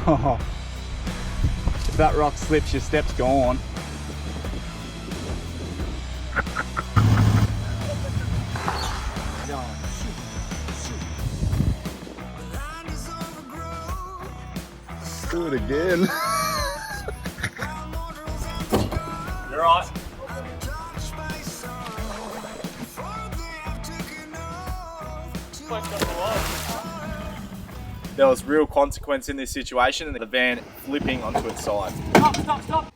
If that rock slips, your step's gone. Do it again. You're right. There was real consequence in this situation and the van flipping onto its side. Stop, stop, stop.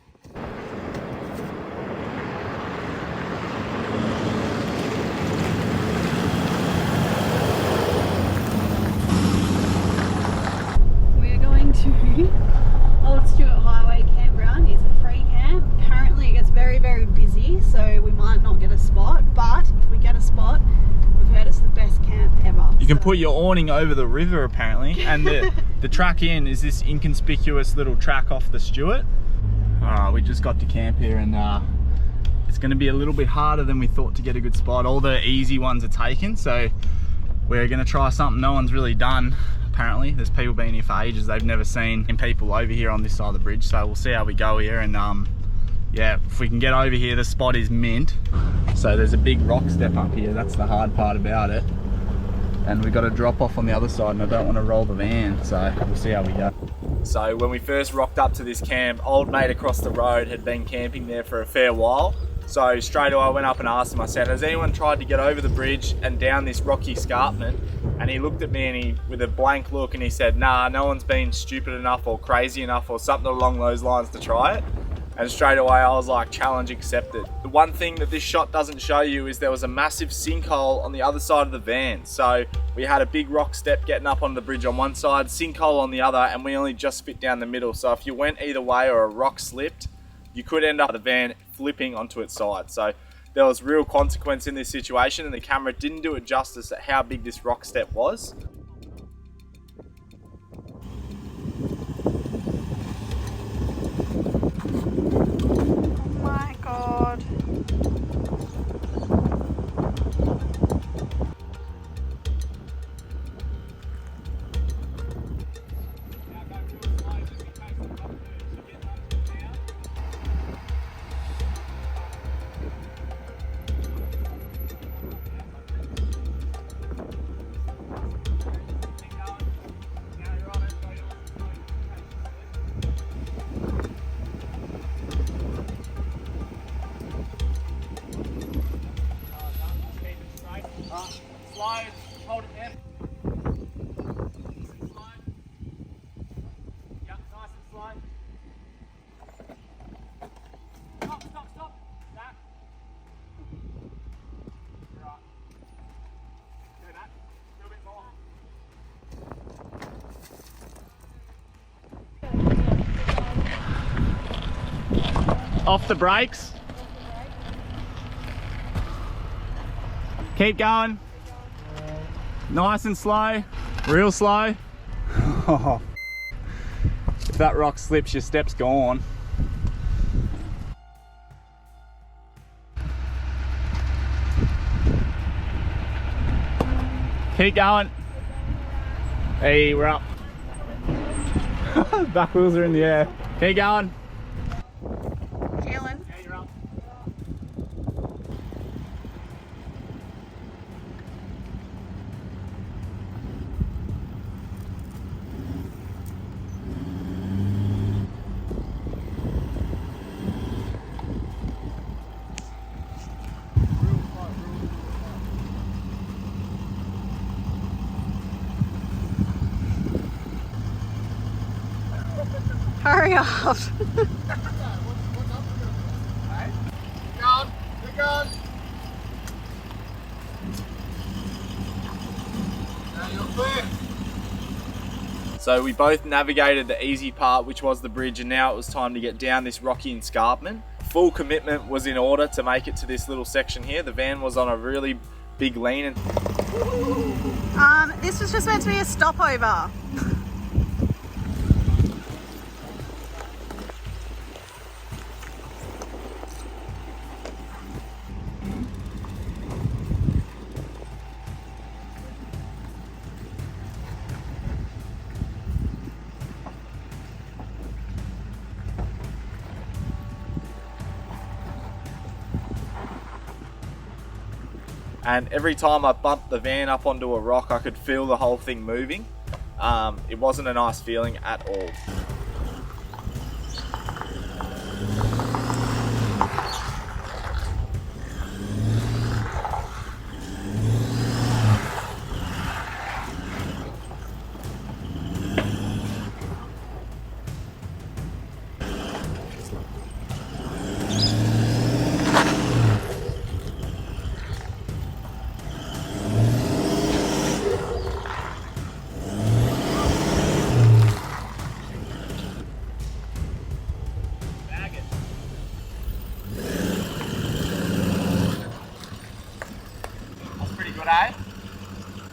We're going to Old Stewart Highway Campground. It's a free camp. Apparently it gets very, very busy, so we might not get a spot, but if we get a spot, we've heard it's the best camp ever. You can put your awning over the river apparently, and the track in is this inconspicuous little track off the Stewart. We just got to camp here and it's going to be a little bit harder than we thought to get a good spot. All the easy ones are taken, so we're going to try something no one's really done. Apparently there's people been here for ages, they've never seen people over here on this side of the bridge, so we'll see how we go here. And yeah, if we can get over here, the spot is mint. So there's a big rock step up here, that's the hard part about it. And we've got a drop off on the other side and I don't want to roll the van, so we'll see how we go. So when we first rocked up to this camp, old mate across the road had been camping there for a fair while. So straight away I went up and asked him, I said, has anyone tried to get over the bridge and down this rocky escarpment? And he looked at me and with a blank look and he said, nah, no one's been stupid enough or crazy enough or something along those lines to try it. And straight away I was like, challenge accepted. The one thing that this shot doesn't show you is there was a massive sinkhole on the other side of the van. So we had a big rock step getting up onto the bridge on one side, sinkhole on the other, and we only just fit down the middle. So if you went either way or a rock slipped, you could end up the van flipping onto its side. So there was real consequence in this situation and the camera didn't do it justice at how big this rock step was. Oh my god. Slide, hold it there. Slide. Yep, nice and slow. Stop, stop, stop. Back. Right. Do that. A little bit more. Off the brakes. Keep going. Nice and slow, real slow. If that rock slips, your step's gone. Keep going. Hey, we're up. Back wheels are in the air. Keep going. Keelan. Yeah, you're up. Hurry up. So we both navigated the easy part, which was the bridge, and now it was time to get down this rocky escarpment. Full commitment was in order to make it to this little section here. The van was on a really big lean. This was just meant to be a stopover. And every time I bumped the van up onto a rock, I could feel the whole thing moving. It wasn't a nice feeling at all.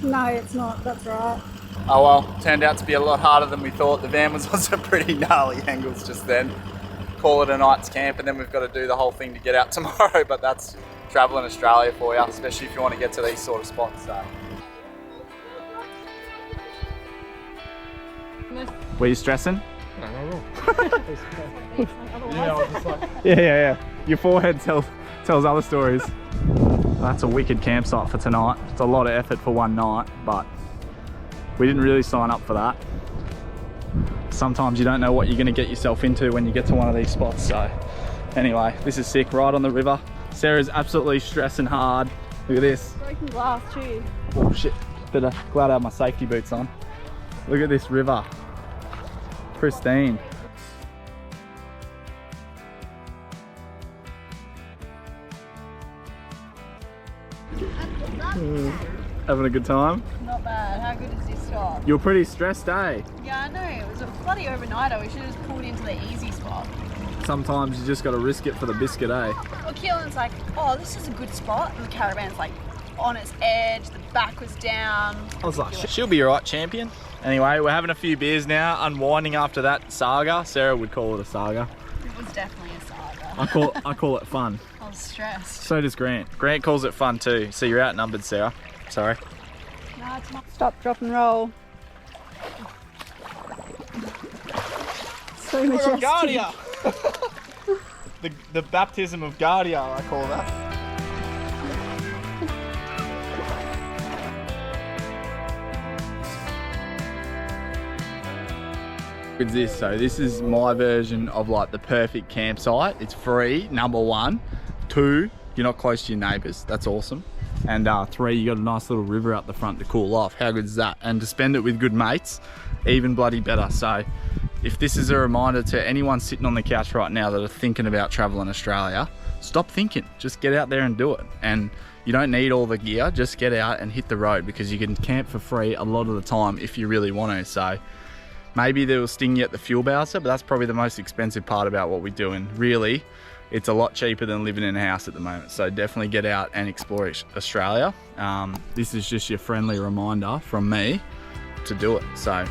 No, it's not. That's right. Oh well, turned out to be a lot harder than we thought. The van was on some pretty gnarly angles just then. Call it a night's camp, and then we've got to do the whole thing to get out tomorrow, but that's traveling Australia for you, especially if you want to get to these sort of spots. So. Were you stressing? No, not at all. Yeah. Your forehead tells other stories. That's a wicked campsite for tonight. It's a lot of effort for one night, but we didn't really sign up for that. Sometimes you don't know what you're going to get yourself into when you get to one of these spots. So anyway, this is sick, right on the river. Sarah's absolutely stressing hard. Look at this. Broken glass too. Oh shit, glad I have my safety boots on. Look at this river. Pristine. Having a good time? Not bad. How good is this shot? You're pretty stressed, eh? Yeah, I know. It was a bloody overnighter. We should have just pulled into the easy spot. Sometimes you just got to risk it for the biscuit, eh? Well, Keelan's like, oh, this is a good spot. And the caravan's like on its edge. The back was down. I was like, she'll be alright, champion. Anyway, we're having a few beers now, unwinding after that saga. Sarah would call it a saga. It was definitely a saga. I call it fun. I was stressed. So does Grant. Grant calls it fun too. So you're outnumbered, Sarah. Sorry. No, it's not. Stop, drop and roll. So majestic. Guardia! the baptism of Guardia, I call that. With this, so this is my version of like the perfect campsite. It's free, number one. 2, you're not close to your neighbours. That's awesome. And 3, you got a nice little river out the front to cool off. How good is that? And to spend it with good mates, even bloody better. So if this is a reminder to anyone sitting on the couch right now that are thinking about traveling Australia, stop thinking, just get out there and do it. And you don't need all the gear, just get out and hit the road, because you can camp for free a lot of the time if you really want to. So maybe they'll sting you at the fuel bowser, but that's probably the most expensive part about what we do. And really, it's a lot cheaper than living in a house at the moment. So definitely get out and explore Australia. This is just your friendly reminder from me to do it. So.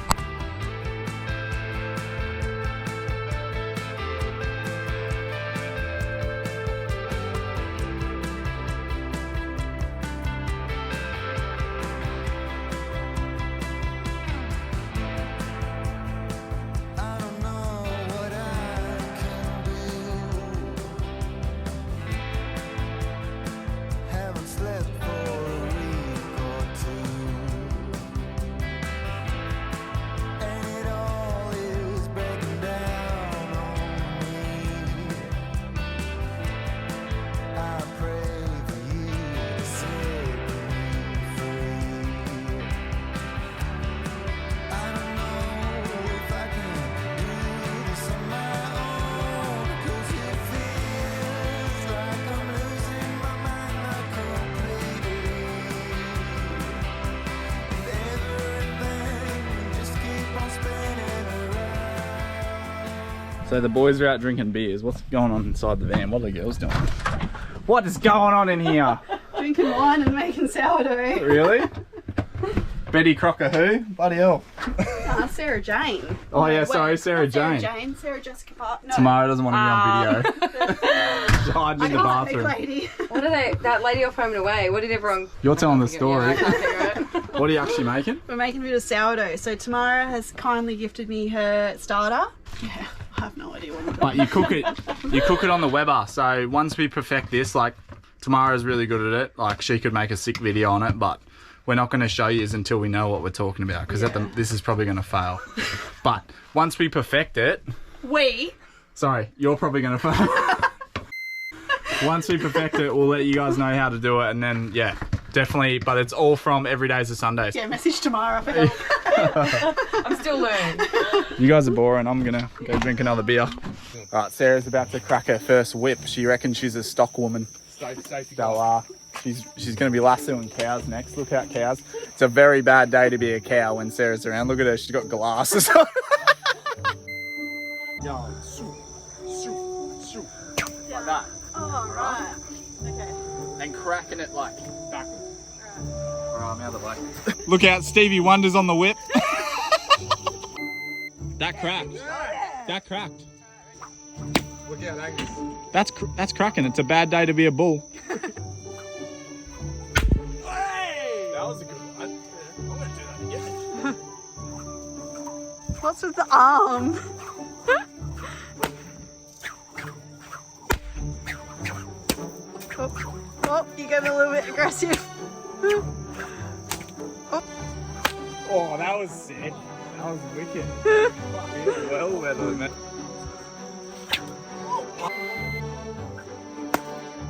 So the boys are out drinking beers. What's going on inside the van? What are the girls doing? What is going on in here? Drinking wine and making sourdough. Really? Betty Crocker who? Bloody hell. Sarah Jane. Oh yeah, sorry, Sarah Jane. Sarah Jessica Park. No. Tamara doesn't want to be on video. She's hiding in the bathroom. Lady. What are they? That lady off Home and Away. What did everyone? You're telling the Yeah, story. I can't figure it. What are you actually making? We're making a bit of sourdough. So Tamara has kindly gifted me her starter. Yeah, I have no idea what it is. But you cook it on the Weber. So once we perfect this, like Tamara's really good at it. Like, she could make a sick video on it, but we're not going to show you until we know what we're talking about, because this is probably going to fail. But once we perfect it... Sorry, you're probably going to fail. Once we perfect it, we'll let you guys know how to do it, and then, yeah, definitely. But it's all from every days to Sundays. Yeah, message Tamara for help. I'm still learning. You guys are boring. I'm going to go drink another beer. All right, Sarah's about to crack her first whip. She reckons she's a stock woman. So, she's going to be lassoing cows next. Look out, cows. It's a very bad day to be a cow when Sarah's around. Look at her. She's got glasses on. Like that. Oh, right. Okay. And cracking it like backwards. Alright, I'm out of the way. Look out, Stevie Wonder's on the whip. That cracked. That cracked. Look out, Angus. That's cracking. It's a bad day to be a bull. That was a good one. I'm going to do that again. What's with the arm? Oh, you get a little bit aggressive. Oh, that was sick. That was wicked. Well weathered, man.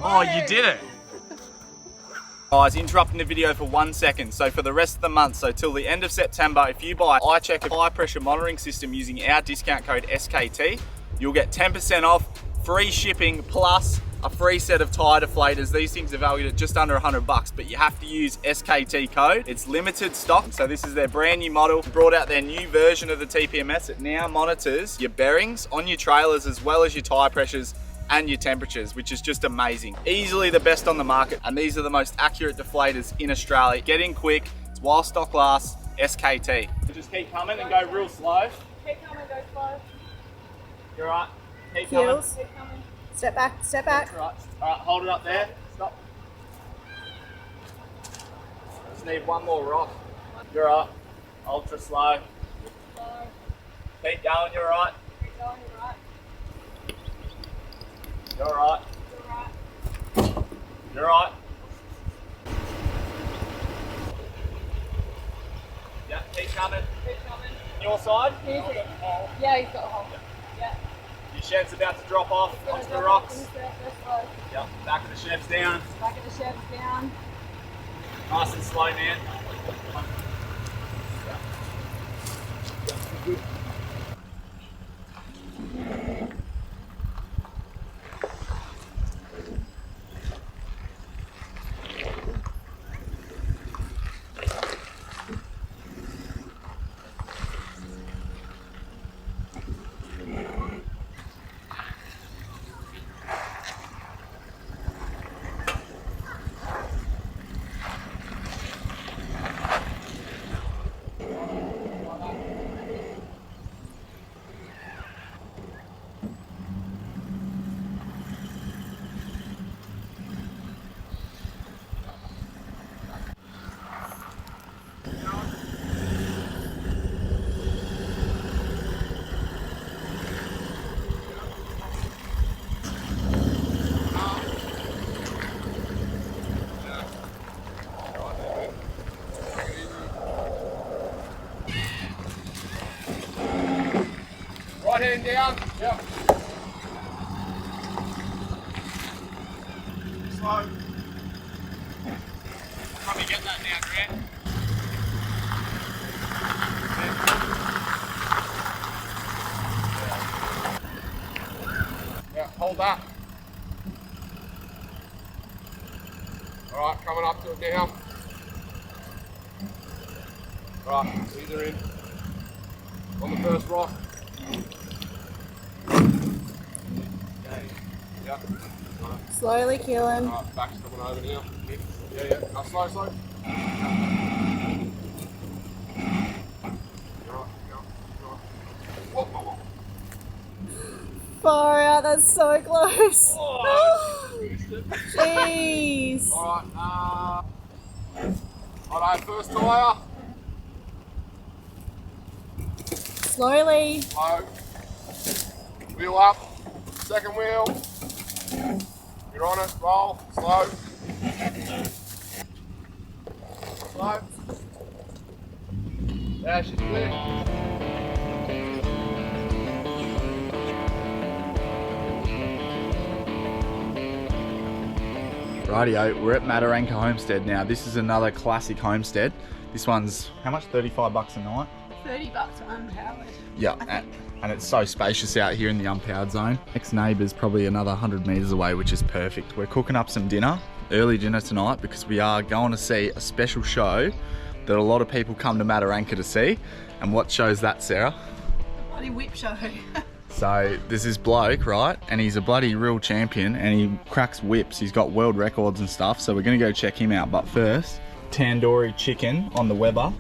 Oh, you did it. Guys, interrupting the video for 1 second. So for the rest of the month, so till the end of September, if you buy iCheck high pressure monitoring system using our discount code SKT, you'll get 10% off, free shipping, plus a free set of tire deflators. These things are valued at just under $100, but you have to use SKT code. It's limited stock, so this is their brand new model. Brought out their new version of the TPMS. It now monitors your bearings on your trailers as well as your tire pressures and your temperatures, which is just amazing. Easily the best on the market, and these are the most accurate deflators in Australia. Get in quick, it's while stock lasts, SKT. Just keep coming and go real slow. Keep coming, go slow. You're right. Keep Heels. coming. Keep coming. Step back, step back. All right, hold it up there. Stop. Just need one more rock. You're right. Ultra slow. Slow. Keep going, you're right. Keep going, you're right. You're right. You're right. You're right. Yeah, keep coming. Keep coming. Your side. Yeah, he's got a hole. Yeah. Your shed's about to drop off onto the rocks. Yep, back of the shed's down. Back of the shed's down. Nice and slow, man. Right hand down. Yep. Slow. Probably get that now, Grant. Yeah, hold that. Alright, coming up to it now. Right, these are in. On the first rock. Yep. Slowly kill him. Alright, back's coming over now. Yeah. Now slow. Alright, go. Whoa. Far out, that's so close. Oh, Jeez. Alright, alright, first tire. Slowly. Slow. Wheel up. Second wheel. You're You're on it. Roll. Slow. Slow. Yeah, she's quick. Rightio, we're at Mataranka Homestead now. This is another classic homestead. This one's, how much? 35 bucks a night? $30 unpowered. Yeah, and it's so spacious out here in the unpowered zone. Next neighbour's probably another 100 metres away, which is perfect. We're cooking up some dinner, early dinner tonight, because we are going to see a special show that a lot of people come to Mataranka to see. And what show's that, Sarah? Bloody whip show. So there's this bloke, right, and he's a bloody real champion and he cracks whips. He's got world records and stuff, so we're gonna go check him out. But first, tandoori chicken on the Weber,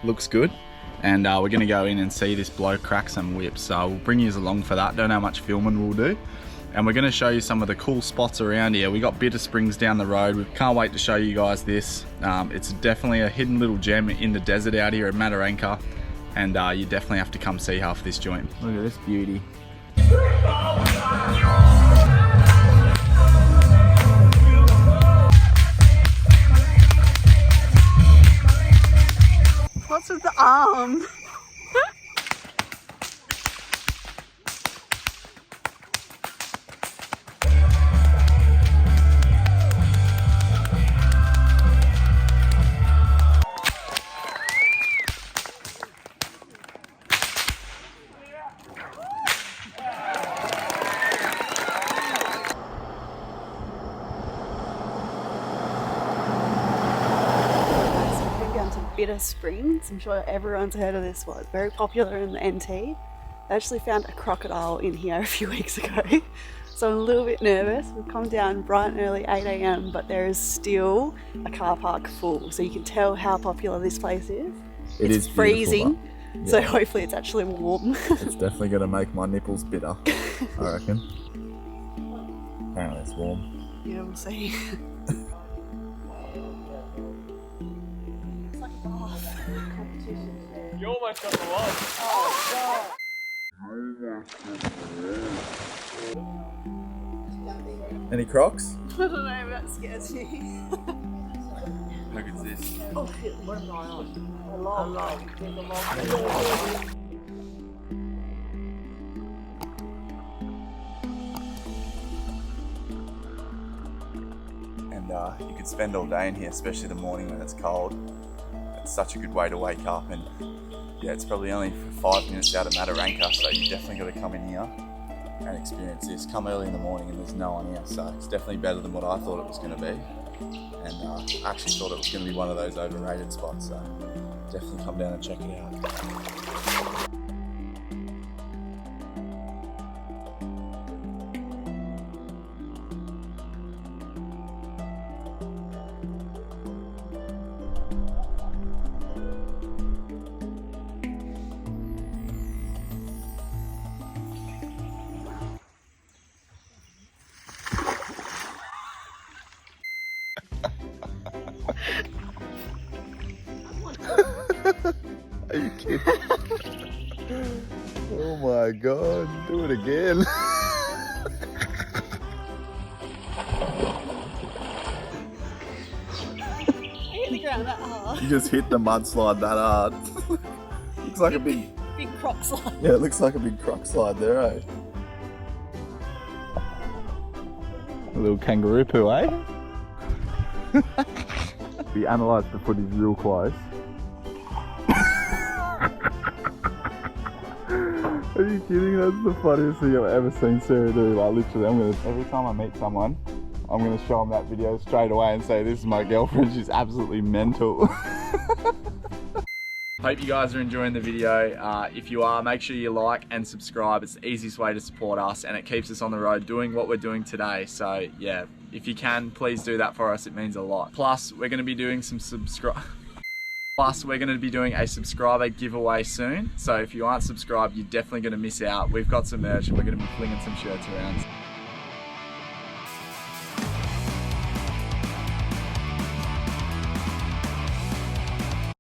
looks good. And we're gonna go in and see this bloke crack some whips. So we'll bring you along for that. Don't know how much filming we'll do. And we're gonna show you some of the cool spots around here. We got Bitter Springs down the road. We can't wait to show you guys this. It's definitely a hidden little gem in the desert out here at Mataranka. And you definitely have to come see half this joint. Look at this beauty. What's with the arm? Bitter Springs. I'm sure everyone's heard of this one. It's very popular in the NT. I actually found a crocodile in here a few weeks ago, so I'm a little bit nervous. We've come down bright and early, 8 AM, but there is still a car park full, so you can tell how popular this place is. It's freezing, so hopefully it's actually warm. It's definitely going to make my nipples bitter, I reckon. Apparently it's warm. Yeah, we'll see. You almost got the one. Any crocs? I don't know, that scares me. Look at this. Oh shit, what am I on? And you could spend all day in here, especially the morning when it's cold. It's such a good way to wake up, and yeah, it's probably only 5 minutes out of Mataranka, so you definitely got to come in here and experience this. Come early in the morning and there's no one here, so it's definitely better than what I thought it was going to be. And I actually thought it was going to be one of those overrated spots, so definitely come down and check it out. Are you kidding? Oh my god, do it again. Hit the ground that hard. You just hit the mudslide that hard. Looks like a big croc slide. Yeah, it looks like a big croc slide there, eh? A little kangaroo poo, eh? We analysed the footage real close. Are you kidding? That's the funniest thing I've ever seen Sarah do. Like literally, every time I meet someone, I'm gonna show them that video straight away and say, this is my girlfriend, she's absolutely mental. Hope you guys are enjoying the video. If you are, make sure you like and subscribe. It's the easiest way to support us, and it keeps us on the road doing what we're doing today. So yeah, if you can, please do that for us. It means a lot. Plus, we're gonna be doing some a subscriber giveaway soon. So if you aren't subscribed, you're definitely gonna miss out. We've got some merch and we're gonna be flinging some shirts around.